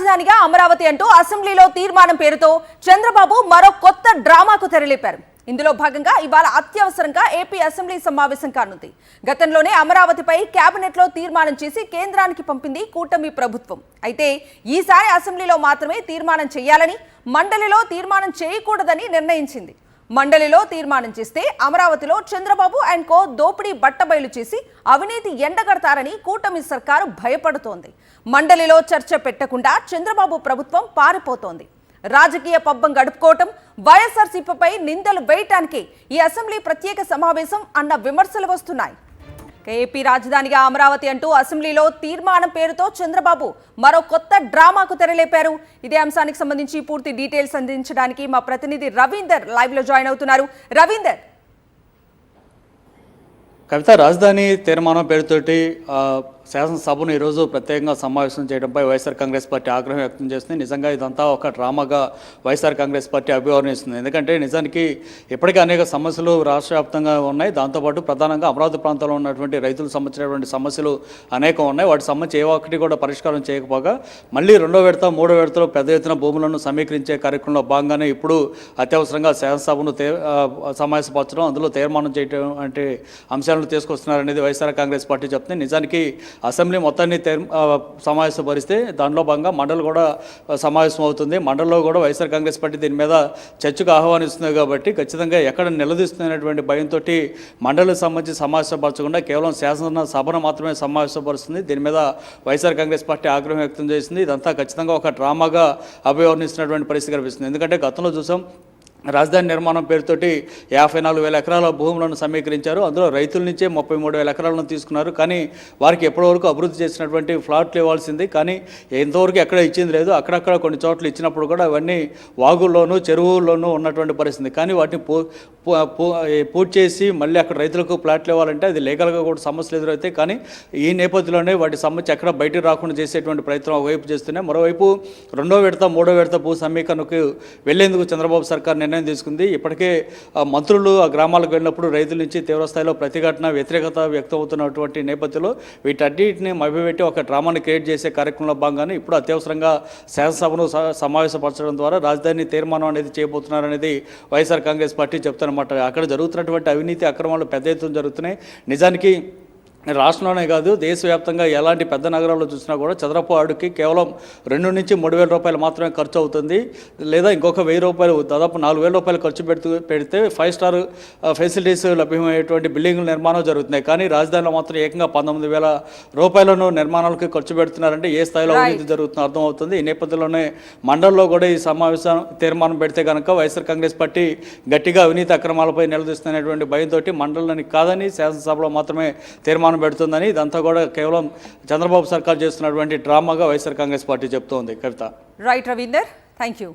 రాజధానిగా అమరావతి అంటూ అసెంబ్లీలో తీర్మానం పేరుతో చంద్రబాబు మరో కొత్త డ్రామాకు తెరలేపారు. ఇందులో భాగంగా ఇవాళ అత్యవసరంగా ఏపీ అసెంబ్లీ సమావేశం కానుంది. గతంలోనే అమరావతిపై కేబినెట్ లో తీర్మానం చేసి కేంద్రానికి పంపింది కూటమి ప్రభుత్వం. అయితే ఈసారి అసెంబ్లీలో మాత్రమే తీర్మానం చేయాలని, మండలిలో తీర్మానం చేయకూడదని నిర్ణయించింది. మండలిలో తీర్మానం చేస్తే అమరావతిలో చంద్రబాబు అండ్ కో దోపిడీ బట్టబయలు చేసి అవినీతి ఎండగడతారని కూటమి సర్కారు భయపడుతోంది. మండలిలో చర్చ పెట్టకుండా చంద్రబాబు ప్రభుత్వం పారిపోతోంది. రాజకీయ పబ్బం గడుపుకోవటం, వైఎస్ఆర్సీపీపై నిందలు వేయటానికి ఈ అసెంబ్లీ ప్రత్యేక సమావేశం అన్న విమర్శలు వస్తున్నాయి. ఏపీ రాజధానిగా అమరావతి అంటూ అసెంబ్లీలో తీర్మానం పేరుతో చంద్రబాబు మరో కొత్త డ్రామాకు తెరలేపారు. ఇదే అంశానికి సంబంధించి పూర్తి డీటెయిల్స్ అందించడానికి మా ప్రతినిధి రవీందర్ లైవ్ లో జాయిన్ అవుతున్నారు. రవీందర్, కవిత, రాజధాని తీర్మానం పేరుతోటి శాసనసభను ఈరోజు ప్రత్యేకంగా సమావేశం చేయడంపై వైఎస్ఆర్ కాంగ్రెస్ పార్టీ ఆగ్రహం వ్యక్తం చేస్తుంది. నిజంగా ఇదంతా ఒక డ్రామాగా వైఎస్ఆర్ కాంగ్రెస్ పార్టీ అభివర్ణిస్తుంది. ఎందుకంటే నిజానికి ఇప్పటికే అనేక సమస్యలు రాష్ట్ర వ్యాప్తంగా ఉన్నాయి. దాంతోపాటు ప్రధానంగా అమరావతి ప్రాంతంలో ఉన్నటువంటి రైతులకు సంబంధించినటువంటి సమస్యలు అనేకం ఉన్నాయి. వాటి సంబంధించి ఏ ఒక్కటి కూడా పరిష్కారం చేయకపోగా మళ్ళీ రెండో విడత మూడో విడతలో పెద్ద ఎత్తున భూములను సమీకరించే కార్యక్రమంలో భాగంగానే ఇప్పుడు అత్యవసరంగా శాసనసభను సమావేశపరచడం, అందులో తీర్మానం చేయడం అంటే అంశాలను తీసుకొస్తున్నారనేది వైఎస్ఆర్ కాంగ్రెస్ పార్టీ చెప్తుంది. నిజానికి అసెంబ్లీ మొత్తాన్ని సమావేశపరిస్తే దానిలో భాగంగా మండలి కూడా సమావేశం అవుతుంది. మండలిలో కూడా వైఎస్ఆర్ కాంగ్రెస్ పార్టీ దీని మీద చర్చకు ఆహ్వానిస్తుంది. కాబట్టి ఖచ్చితంగా ఎక్కడ నిలదీస్తున్నటువంటి భయంతో మండలికి సంబంధించి సమావేశపరచకుండా కేవలం శాసనసభను మాత్రమే సమావేశపరుస్తుంది. దీని మీద వైఎస్ఆర్ కాంగ్రెస్ పార్టీ ఆగ్రహం వ్యక్తం చేసింది. ఇదంతా ఖచ్చితంగా ఒక డ్రామాగా అభివర్ణిస్తున్నటువంటి పరిస్థితి కనిపిస్తుంది. ఎందుకంటే గతంలో చూసాం, రాజధాని నిర్మాణం పేరుతోటి 54,000 ఎకరాల భూములను సమీకరించారు. అందులో రైతుల నుంచే 33,000 ఎకరాలను తీసుకున్నారు. కానీ వారికి ఎప్పటివరకు అభివృద్ధి చేసినటువంటి ఫ్లాట్లు ఇవ్వాల్సింది, కానీ ఎంతవరకు ఎక్కడ ఇచ్చింది లేదు. అక్కడక్కడ కొన్ని చోట్ల ఇచ్చినప్పుడు కూడా అవన్నీ వాగుల్లోనూ చెరువుల్లోనూ ఉన్నటువంటి పరిస్థితి. కానీ వాటిని పూర్తి చేసి మళ్ళీ అక్కడ రైతులకు ప్లాట్లు ఇవ్వాలంటే అది లీగల్గా కూడా సమస్యలు ఎదురవుతాయి. కానీ ఈ నేపథ్యంలోనే వాటి సమస్య ఎక్కడ బయటకు రాకుండా చేసేటువంటి ప్రయత్నం ఒకవైపు చేస్తున్నాయి. మరోవైపు రెండో విడత మూడో విడత భూ సమీకరణకు వెళ్లేందుకు చంద్రబాబు సర్కార్ నిర్ణయం తీసుకుంది. ఇప్పటికే మంత్రులు ఆ గ్రామాలకు వెళ్ళినప్పుడు రైతుల నుంచి తీవ్రస్థాయిలో ప్రతిఘటన, వ్యతిరేకత వ్యక్తం అవుతున్నటువంటి నేపథ్యంలో వీటన్నిటిని మభ్యపెట్టి ఒక డ్రామాని క్రియేట్ చేసే కార్యక్రమంలో భాగంగానే ఇప్పుడు అత్యవసరంగా శాసనసభను సమావేశపరచడం ద్వారా రాజధాని తీర్మానం అనేది చేయబోతున్నారనేది వైఎస్ఆర్ కాంగ్రెస్ పార్టీ చెప్తున్నమాట. అక్కడ జరుగుతున్నటువంటి అవినీతి అక్రమాలు పెద్ద ఎత్తున జరుగుతున్నాయి. నిజానికి రాష్ట్రంలోనే కాదు, దేశవ్యాప్తంగా ఎలాంటి పెద్ద నగరాల్లో చూసినా కూడా చదరపు అడుగుకి కేవలం 2 నుంచి 3,000 రూపాయలు మాత్రమే ఖర్చు అవుతుంది. లేదా ఇంకొక 1,000 రూపాయలు, దాదాపు 4,000 రూపాయలు ఖర్చు పెడితే 5 స్టార్ ఫెసిలిటీస్ లభ్యమయ్యేటువంటి బిల్డింగుల నిర్మాణం జరుగుతున్నాయి. కానీ రాజధానిలో మాత్రం ఏకంగా 19,000 రూపాయలను నిర్మాణాలకు ఖర్చు పెడుతున్నారంటే ఏ స్థాయిలో అవినీతి జరుగుతుందో అర్థమవుతుంది. ఈ నేపథ్యంలోనే మండలిలో కూడా ఈ సమావేశం తీర్మానం పెడితే కనుక వైఎస్ఆర్ కాంగ్రెస్ పార్టీ గట్టిగా అవినీతి అక్రమాలపై నిలదీస్తున్నటువంటి భయంతో మండలిని కాదని శాసనసభలో మాత్రమే తీర్మానం పెడుతుందని, ఇదంతా కూడా కేవలం చంద్రబాబు సర్కార్ చేస్తున్నటువంటి డ్రామాగా వైఎస్ఆర్ కాంగ్రెస్ పార్టీ చెప్తోంది. Kavitha. Right Ravinder, thank you.